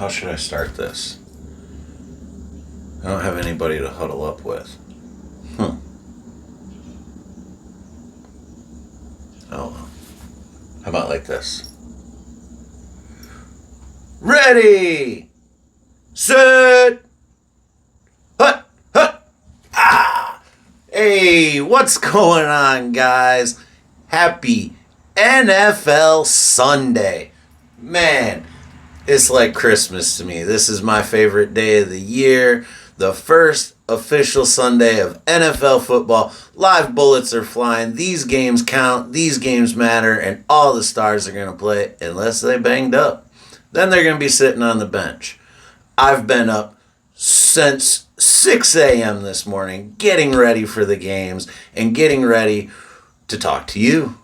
How should I start this? I don't have anybody to huddle up with. Oh, well. How about like this? Ready! Set! Hut! Hut! Ah! Hey, what's going on, guys? Happy NFL Sunday. Man, it's like Christmas to me. This is my favorite day of the year. The first official Sunday of NFL football. Live bullets are flying. These games count. These games matter. And all the stars are going to play unless they banged up. Then they're going to be sitting on the bench. I've been up since 6 a.m. this morning getting ready for the games and getting ready to talk to you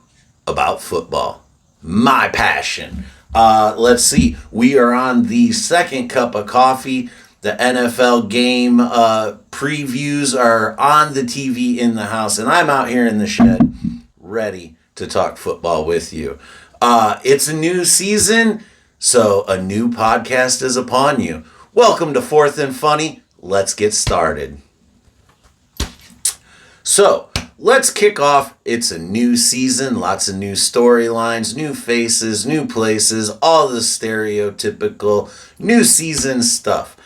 about football. My passion. Let's see. We are on the second cup of coffee. The NFL game previews are on the TV in the house, and I'm out here in the shed ready to talk football with you. It's a new season, so a new podcast is upon you. Welcome to Fourth and Funny. Let's get started. So, let's kick off. It's a new season, lots of new storylines, new faces, new places, all the stereotypical new season stuff.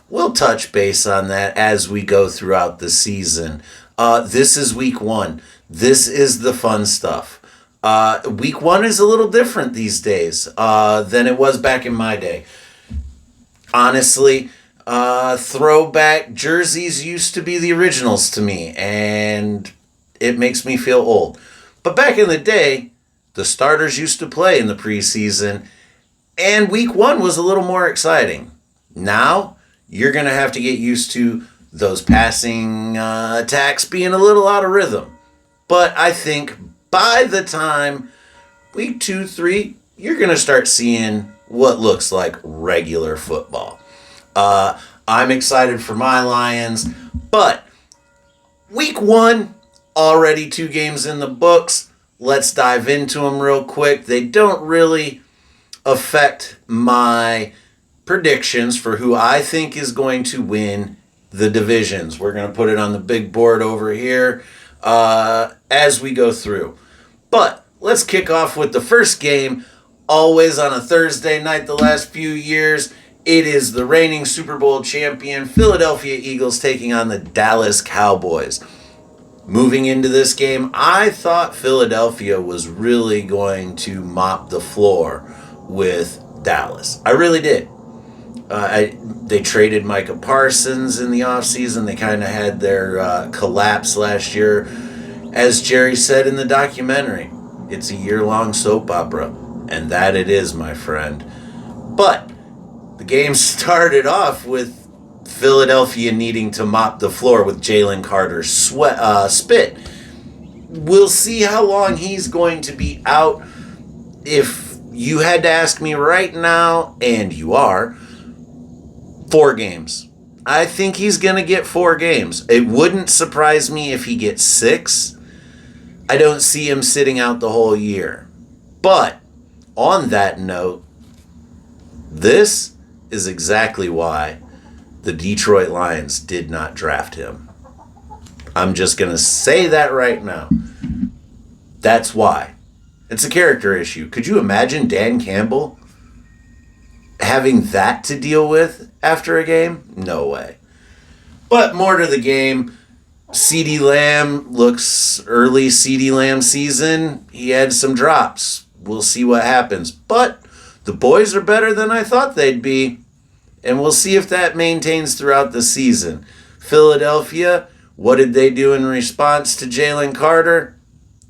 We'll touch base on that as we go throughout the season. This is week one. This is the fun stuff. Week one is a little different these days than it was back in my day. Honestly, throwback jerseys used to be the originals to me, and it makes me feel old. But back in the day, the starters used to play in the preseason, and week one was a little more exciting. Now, you're going to have to get used to those passing attacks being a little out of rhythm. But I think by the time week 2, 3, you're going to start seeing what looks like regular football. I'm excited for my Lions, but week one, already 2 games in the books. Let's dive into them real quick. They don't really affect my predictions for who I think is going to win the divisions. We're going to put it on the big board over here as we go through. But let's kick off with the first game, always on a Thursday night the last few years. It is the reigning Super Bowl champion Philadelphia Eagles taking on the Dallas Cowboys. Moving into this game, I thought Philadelphia was really going to mop the floor with Dallas. I really did. They traded Micah Parsons in the offseason. They kind of had their collapse last year. As Jerry said in the documentary, it's a year-long soap opera. And that it is, my friend. But the game started off with Philadelphia needing to mop the floor with Jalen Carter's spit. We'll see how long he's going to be out. If you had to ask me right now, and you are, 4 games. I think he's going to get 4 games. It wouldn't surprise me if he gets 6. I don't see him sitting out the whole year. But on that note, this is exactly why the Detroit Lions did not draft him. I'm just going to say that right now. That's why. It's a character issue. Could you imagine Dan Campbell having that to deal with after a game? No way. But more to the game. CeeDee Lamb looks early CeeDee Lamb season. He had some drops. We'll see what happens. But the boys are better than I thought they'd be. And we'll see if that maintains throughout the season. Philadelphia, what did they do in response to Jalen Carter?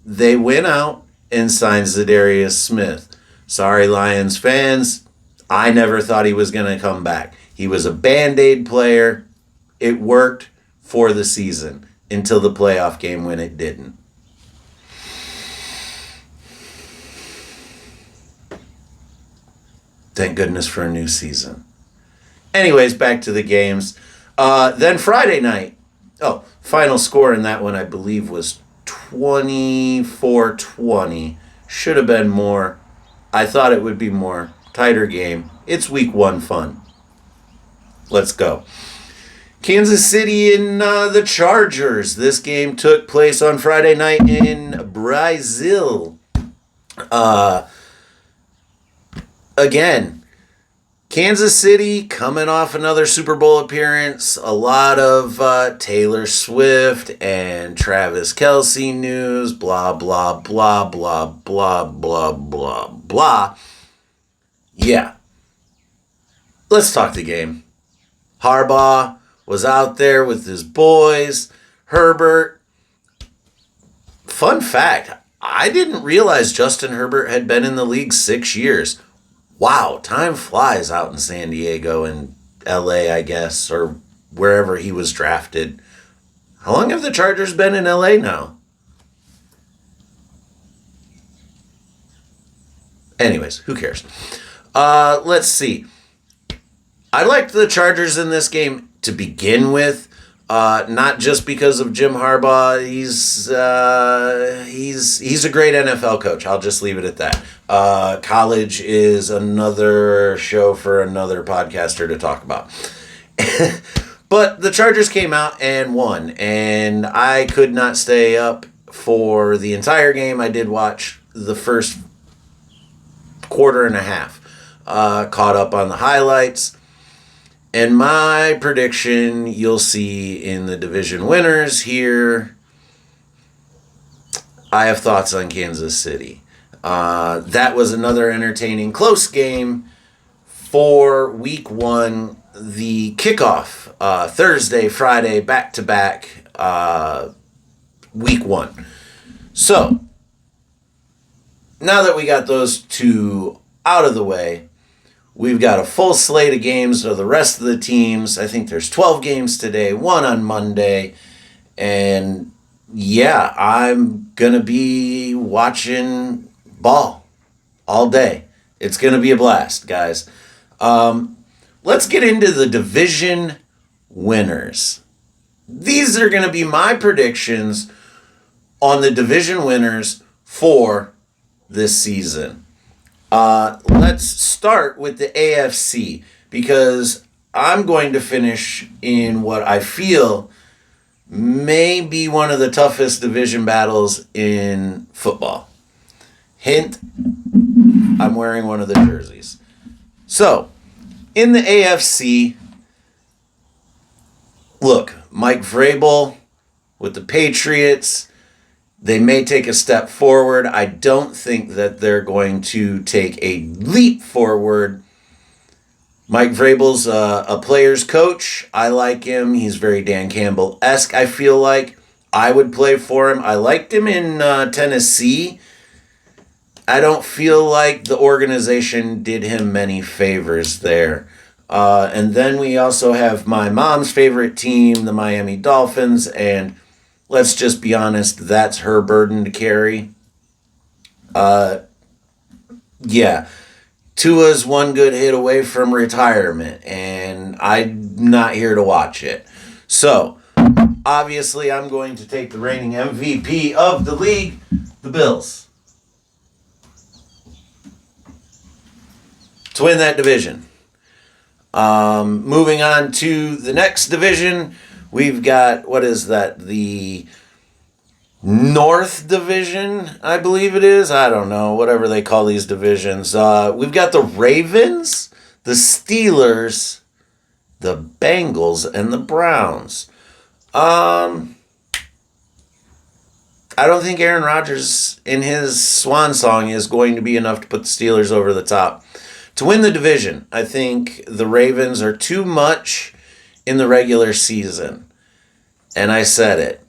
They went out and signed Zadarius Smith. Sorry, Lions fans. I never thought he was going to come back. He was a Band-Aid player. It worked for the season until the playoff game when it didn't. Thank goodness for a new season. Anyways, back to the games. Then Friday night. Final score in that one, I believe, was 24-20. Should have been more. I thought it would be more. Tighter game. It's week 1 fun. Let's go. Kansas City and the Chargers. This game took place on Friday night in Brazil. Again, Kansas City coming off another Super Bowl appearance. A lot of Taylor Swift and Travis Kelce news. Blah, blah, blah, blah, blah, blah, blah, blah. Yeah. Let's talk the game. Harbaugh was out there with his boys. Herbert. Fun fact, I didn't realize Justin Herbert had been in the league 6 years. Wow, time flies out in San Diego and LA, I guess, or wherever he was drafted. How long have the Chargers been in LA now? Anyways, who cares? Let's see. I liked the Chargers in this game to begin with. Not just because of Jim Harbaugh. He's a great NFL coach. I'll just leave it at that. College is another show for another podcaster to talk about. But the Chargers came out and won, and I could not stay up for the entire game. I did watch the first quarter and a half. Caught up on the highlights. And my prediction, you'll see in the division winners here. I have thoughts on Kansas City. That was another entertaining, close game for week 1. The kickoff, Thursday, Friday, back-to-back, week 1. So, now that we got those two out of the way, we've got a full slate of games of the rest of the teams. I think there's 12 games today, 1 on Monday. And yeah, I'm going to be watching ball all day. It's going to be a blast, guys. Let's get into the division winners. These are going to be my predictions on the division winners for this season. Let's start with the AFC because I'm going to finish in what I feel may be one of the toughest division battles in football. Hint, I'm wearing one of the jerseys. So, in the AFC, look, Mike Vrabel with the Patriots. They may take a step forward. I don't think that they're going to take a leap forward. Mike Vrabel's a player's coach. I like him. He's very Dan Campbell-esque, I feel like. I would play for him. I liked him in Tennessee. I don't feel like the organization did him many favors there. And then we also have my mom's favorite team, the Miami Dolphins, and let's just be honest, that's her burden to carry. Yeah. Tua's one good hit away from retirement, and I'm not here to watch it. So, obviously, I'm going to take the reigning MVP of the league, the Bills, to win that division. Moving on to the next division, we've got, what is that, the North Division, I believe it is. I don't know, whatever they call these divisions. We've got the Ravens, the Steelers, the Bengals, and the Browns. I don't think Aaron Rodgers in his swan song is going to be enough to put the Steelers over the top. To win the division, I think the Ravens are too much in the regular season. And I said it.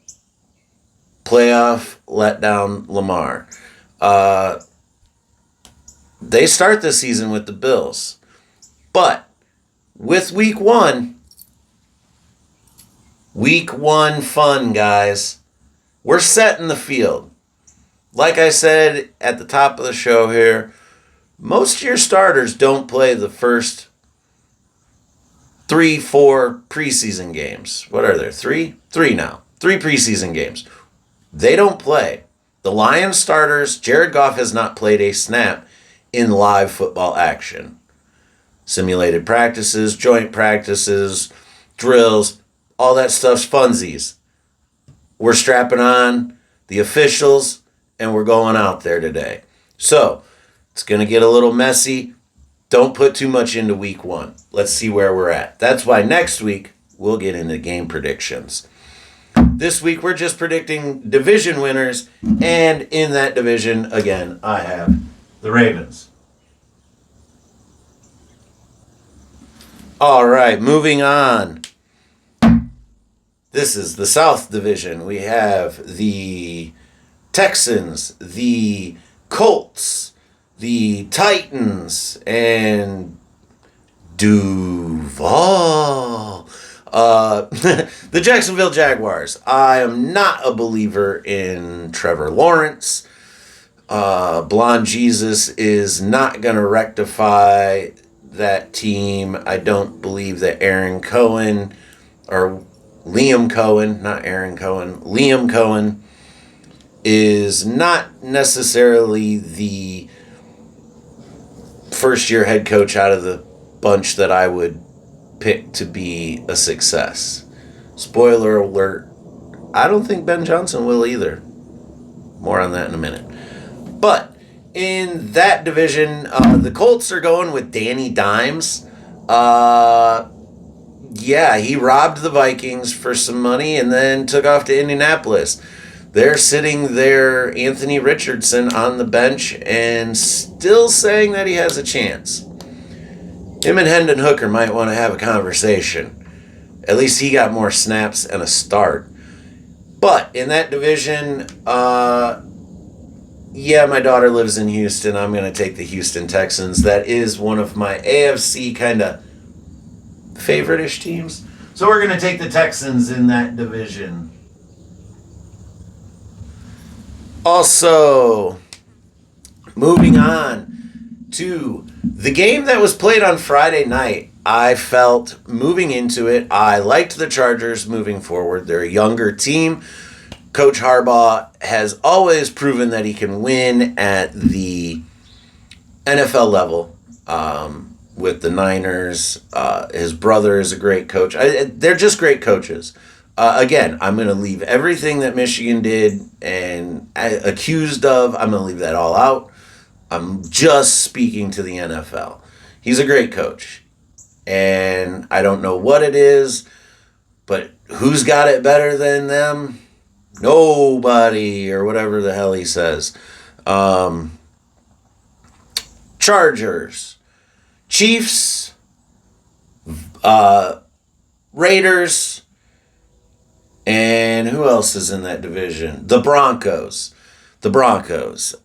Playoff letdown Lamar. They start the season with the Bills. But with week 1 fun, guys. We're setting the field. Like I said at the top of the show here, most of your starters don't play the first 3-4 preseason games. What are there? 3? 3 now. 3 preseason games. They don't play. The Lions starters, Jared Goff has not played a snap in live football action. Simulated practices, joint practices, drills, all that stuff's funsies. We're strapping on the officials and we're going out there today. So it's going to get a little messy. Don't put too much into week one. Let's see where we're at. That's why next week we'll get into game predictions. This week we're just predicting division winners, and in that division, again, I have the Ravens. All right, moving on. This is the South Division. We have the Texans, the Colts, the Titans, and Duval. The Jacksonville Jaguars. I am not a believer in Trevor Lawrence. Blonde Jesus is not going to rectify that team. I don't believe that Aaron Cohen, or Liam Cohen, not Aaron Cohen, Liam Cohen is not necessarily the first-year head coach out of the bunch that I would pick to be a success. Spoiler alert, I don't think Ben Johnson will either. More on that in a minute. But in that division, the Colts are going with Danny Dimes. Yeah, he robbed the Vikings for some money and then took off to Indianapolis. They're sitting there, Anthony Richardson on the bench, and still saying that he has a chance. Him and Hendon Hooker might want to have a conversation. At least he got more snaps and a start. But in that division, yeah, my daughter lives in Houston. I'm going to take the Houston Texans. That is one of my AFC kind of favorite-ish teams. So we're going to take the Texans in that division. Also, moving on to the game that was played on Friday night. I felt moving into it, I liked the Chargers moving forward. They're a younger team. Coach Harbaugh has always proven that he can win at the NFL level with the Niners. His brother is a great coach. They're just great coaches. Again, I'm going to leave everything that Michigan did and accused of, I'm going to leave that all out. I'm just speaking to the NFL. He's a great coach. And I don't know what it is, but who's got it better than them? Nobody, or whatever the hell he says. Chargers, Chiefs, Raiders, and who else is in that division? The Broncos.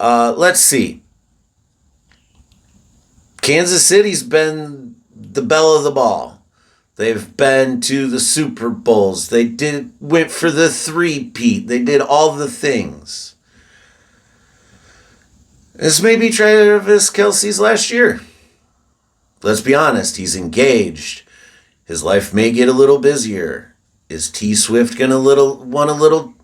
Let's see. Kansas City's been the belle of the ball. They've been to the Super Bowls. They went for the three-peat. They did all the things. This may be Travis Kelce's last year. Let's be honest, he's engaged. His life may get a little busier. Is T Swift want a little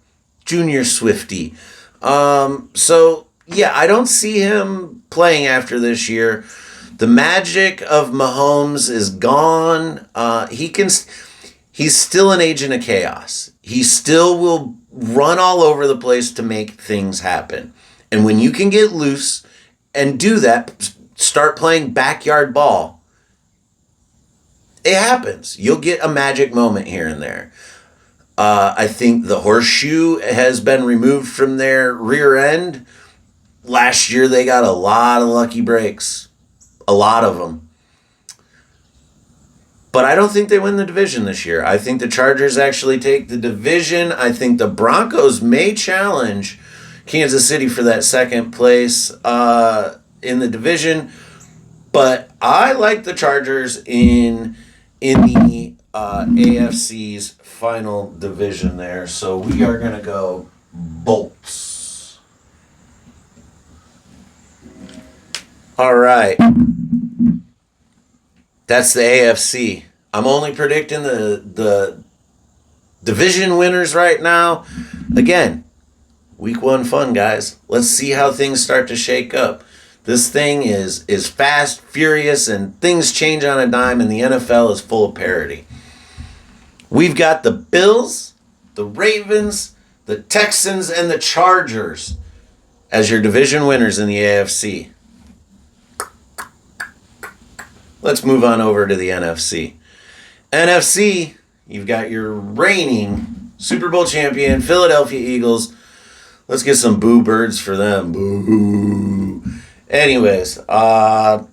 junior Swifty? So yeah, I don't see him playing after this year. The magic of Mahomes is gone. He's still an agent of chaos. He still will run all over the place to make things happen. And when you can get loose and do that, start playing backyard ball, it happens. You'll get a magic moment here and there. I think the horseshoe has been removed from their rear end. Last year they got a lot of lucky breaks. A lot of them. But I don't think they win the division this year. I think the Chargers actually take the division. I think the Broncos may challenge Kansas City for that second place in the division. But I like the Chargers in the AFC's final division there. So we are going to go Bolts. All right. That's the AFC. I'm only predicting the division winners right now. Again, week one fun, guys. Let's see how things start to shake up. This thing is fast, furious, and things change on a dime, and the NFL is full of parity. We've got the Bills, the Ravens, the Texans, and the Chargers as your division winners in the AFC. Let's move on over to the NFC. NFC, you've got your reigning Super Bowl champion, Philadelphia Eagles. Let's get some boo birds for them. Boo. Anyways, yeah,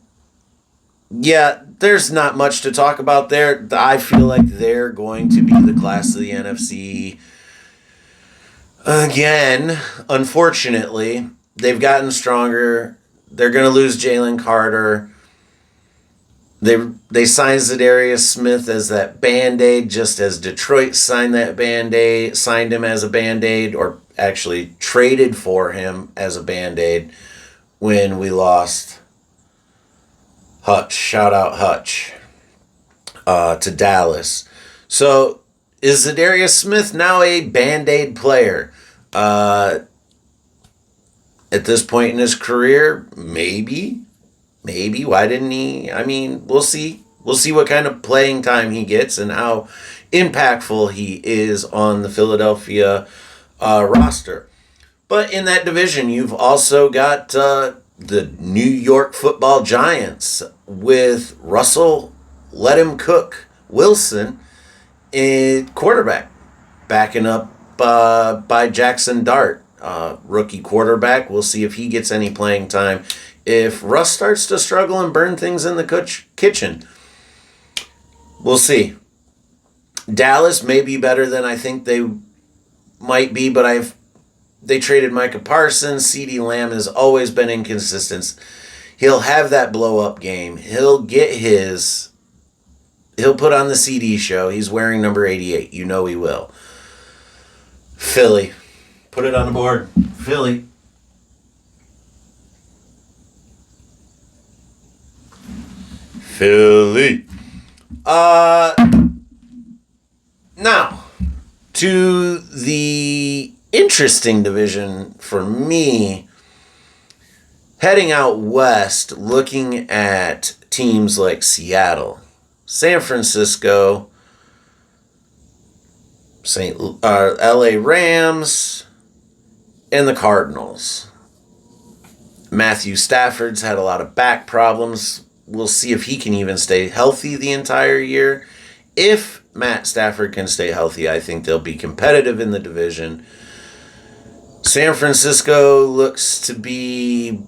there's not much to talk about there. I feel like they're going to be the class of the NFC. Again, unfortunately, they've gotten stronger. They're going to lose Jalen Carter. They signed Zadarius Smith as that Band-Aid, just as Detroit signed him as a Band-Aid, or actually traded for him as a Band-Aid when we lost Hutch. Shout out Hutch to Dallas. So is Zadarius Smith now a Band-Aid player? At this point in his career, maybe. Why didn't he? I mean, we'll see. We'll see what kind of playing time he gets and how impactful he is on the Philadelphia roster. But in that division, you've also got the New York Football Giants with Russell Let Him Cook Wilson in quarterback, backing up by Jackson Dart, rookie quarterback. We'll see if he gets any playing time. If Russ starts to struggle and burn things in the kitchen, we'll see. Dallas may be better than I think they might be, but they traded Micah Parsons. CeeDee Lamb has always been inconsistent. He'll have that blow-up game. He'll put on the CD show. He's wearing number 88. You know he will. Philly. Put it on the board. Philly. Philly. Now, to the interesting division for me, heading out west, looking at teams like Seattle, San Francisco, LA Rams, and the Cardinals. Matthew Stafford's had a lot of back problems. We'll see if he can even stay healthy the entire year. If Matt Stafford can stay healthy, I think they'll be competitive in the division. San Francisco looks to be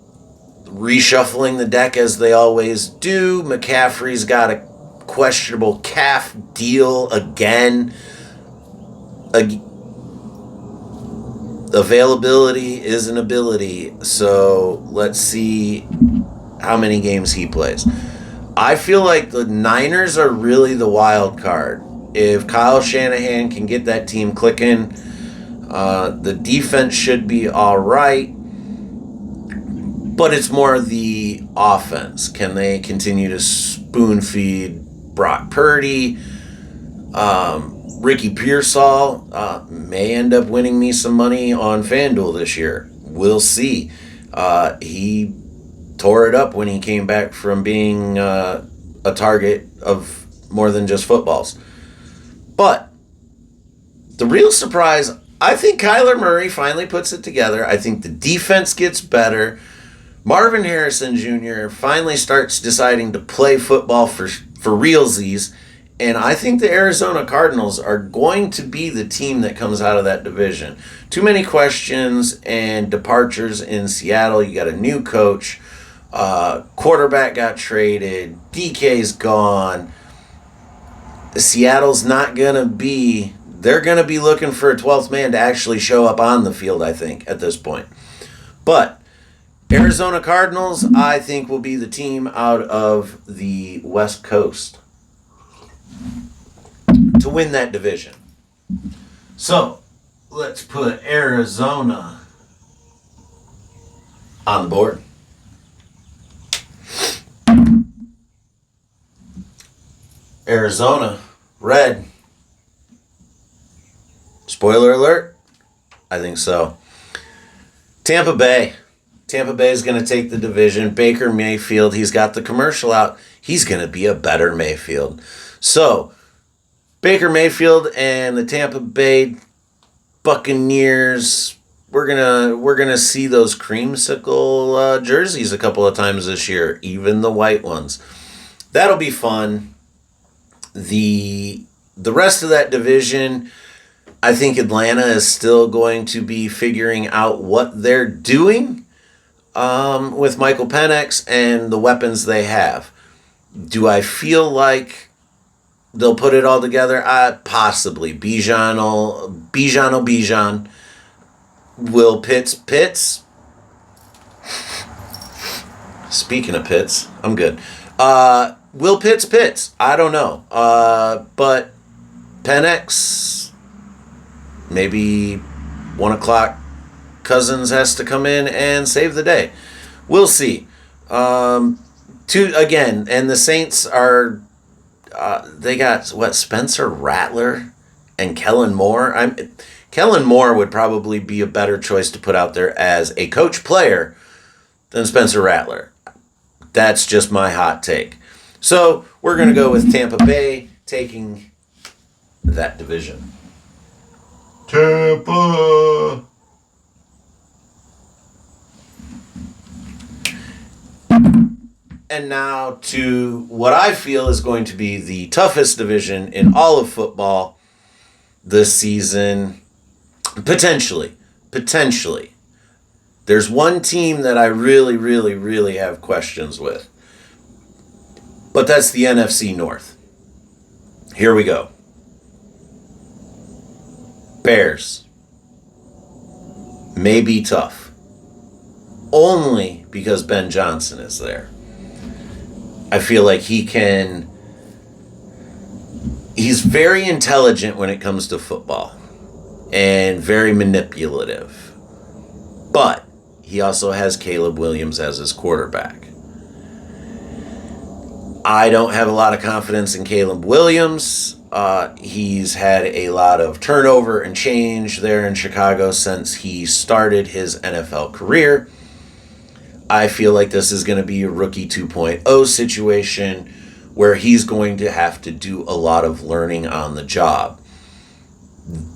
reshuffling the deck as they always do. McCaffrey's got a questionable calf deal again. Availability is an ability, so let's see how many games he plays. I feel like the Niners are really the wild card. If Kyle Shanahan can get that team clicking, the defense should be all right, but it's more the offense. Can they continue to spoon feed Brock Purdy? Ricky Pearsall may end up winning me some money on FanDuel this year. We'll see. He tore it up when he came back from being a target of more than just footballs. But the real surprise, I think Kyler Murray finally puts it together. I think the defense gets better. Marvin Harrison Jr. finally starts deciding to play football for realsies. And I think the Arizona Cardinals are going to be the team that comes out of that division. Too many questions and departures in Seattle. You got a new coach. Quarterback got traded. DK's gone. Seattle's not going to be... They're going to be looking for a 12th man to actually show up on the field, I think, at this point. But Arizona Cardinals, I think, will be the team out of the West Coast to win that division. So, let's put Arizona on the board. Arizona, red. Spoiler alert? I think so. Tampa Bay Tampa Bay is going to take the division. Baker Mayfield, he's got the commercial out. He's going to be a better Mayfield. So, Baker Mayfield and the Tampa Bay Buccaneers, we're gonna see those creamsicle jerseys a couple of times this year, even the white ones. That'll be fun. The rest of that division, I think Atlanta is still going to be figuring out what they're doing with Michael Penix and the weapons they have. Do I feel like they'll put it all together? Possibly. Bijan. Will Pitts. Speaking of Pitts, I'm good. Will Pitts. I don't know. But Penix, maybe 1 o'clock, Cousins has to come in and save the day. We'll see. And the Saints are, they got, Spencer Rattler and Kellen Moore? Kellen Moore would probably be a better choice to put out there as a coach player than Spencer Rattler. That's just my hot take. So we're going to go with Tampa Bay taking that division. Tampa! And now to what I feel is going to be the toughest division in all of football this season. Potentially. There's one team that I really, really, really have questions with. But that's the NFC North. Here we go. Bears. May be tough. Only because Ben Johnson is there. I feel like he's very intelligent when it comes to football. And very manipulative. But he also has Caleb Williams as his quarterback. I don't have a lot of confidence in Caleb Williams. He's had a lot of turnover and change there in Chicago since he started his NFL career. I feel like this is going to be a rookie 2.0 situation where he's going to have to do a lot of learning on the job.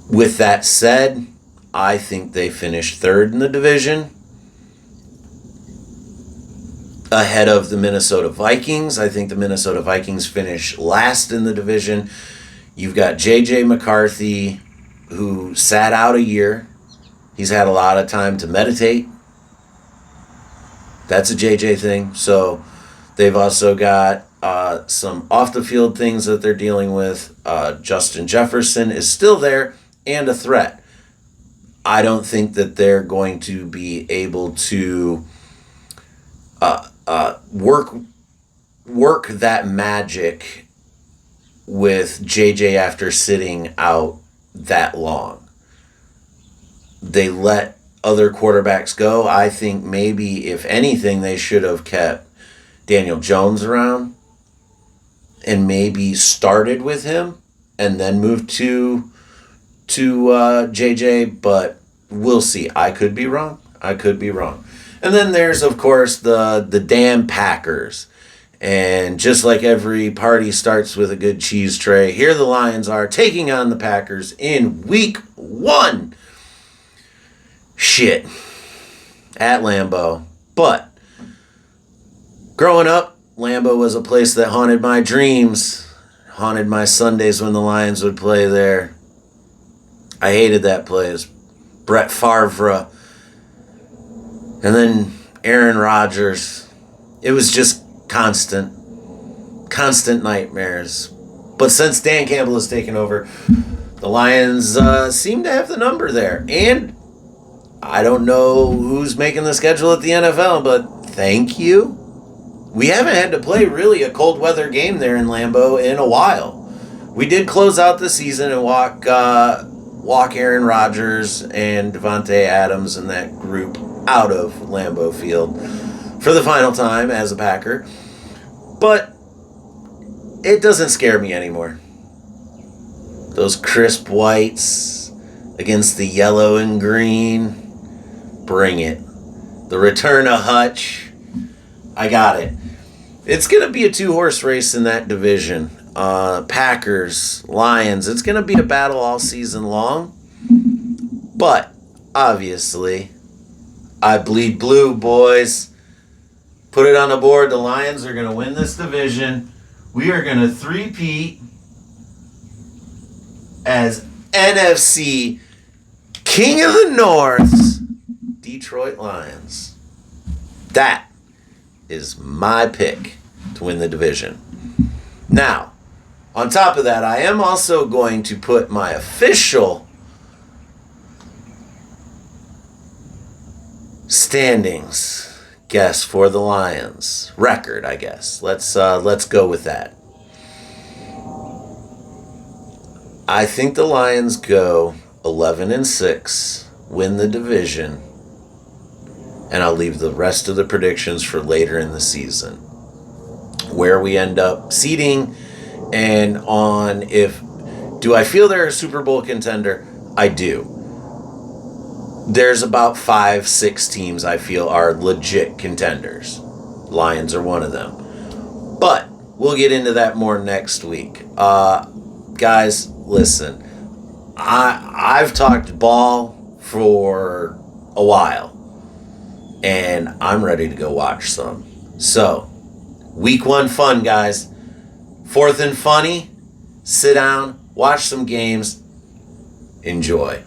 With that said, I think they finished third in the division, ahead of the Minnesota Vikings. I think the Minnesota Vikings finished last in the division. You've got J.J. McCarthy, who sat out a year. He's had a lot of time to meditate. That's a J.J. thing. So they've also got some off-the-field things that they're dealing with. Justin Jefferson is still there and a threat. I don't think that they're going to be able to work that magic with JJ after sitting out that long. They let other quarterbacks go. I think maybe, if anything, they should have kept Daniel Jones around and maybe started with him and then moved to JJ, but we'll see. I could be wrong. And then there's, of course, the damn Packers. And just like every party starts with a good cheese tray, here the Lions are taking on the Packers in week 1. Shit. At Lambeau. But growing up, Lambeau was a place that haunted my dreams, haunted my Sundays when the Lions would play there. I hated that place. Brett Favre. And then Aaron Rodgers. It was just constant nightmares. But since Dan Campbell has taken over, the Lions seem to have the number there. And I don't know who's making the schedule at the NFL, but thank you. We haven't had to play really a cold weather game there in Lambeau in a while. We did close out the season and walk Aaron Rodgers and Devontae Adams and that group out of Lambeau Field for the final time as a Packer. But it doesn't scare me anymore. Those crisp whites against the yellow and green. Bring it. The return of Hutch. I got it. It's going to be a 2-horse race in that division. Packers, Lions. It's going to be a battle all season long. But, obviously, I bleed blue, boys. Put it on the board. The Lions are going to win this division. We are going to three-peat as NFC King of the North's Detroit Lions. That is my pick to win the division. Now, on top of that, I am also going to put my official standings guess for the Lions. Record, I guess. Let's go with that. I think the Lions go 11-6, win the division, and I'll leave the rest of the predictions for later in the season. Where we end up seeding and on if do I feel they're a Super Bowl contender? I do. There's about 5-6 teams I feel are legit contenders. Lions are one of them. But we'll get into that more next week. Guys, listen. I've talked ball for a while. And I'm ready to go watch some. So, week 1 fun, guys. 4th and funny. Sit down, watch some games, enjoy.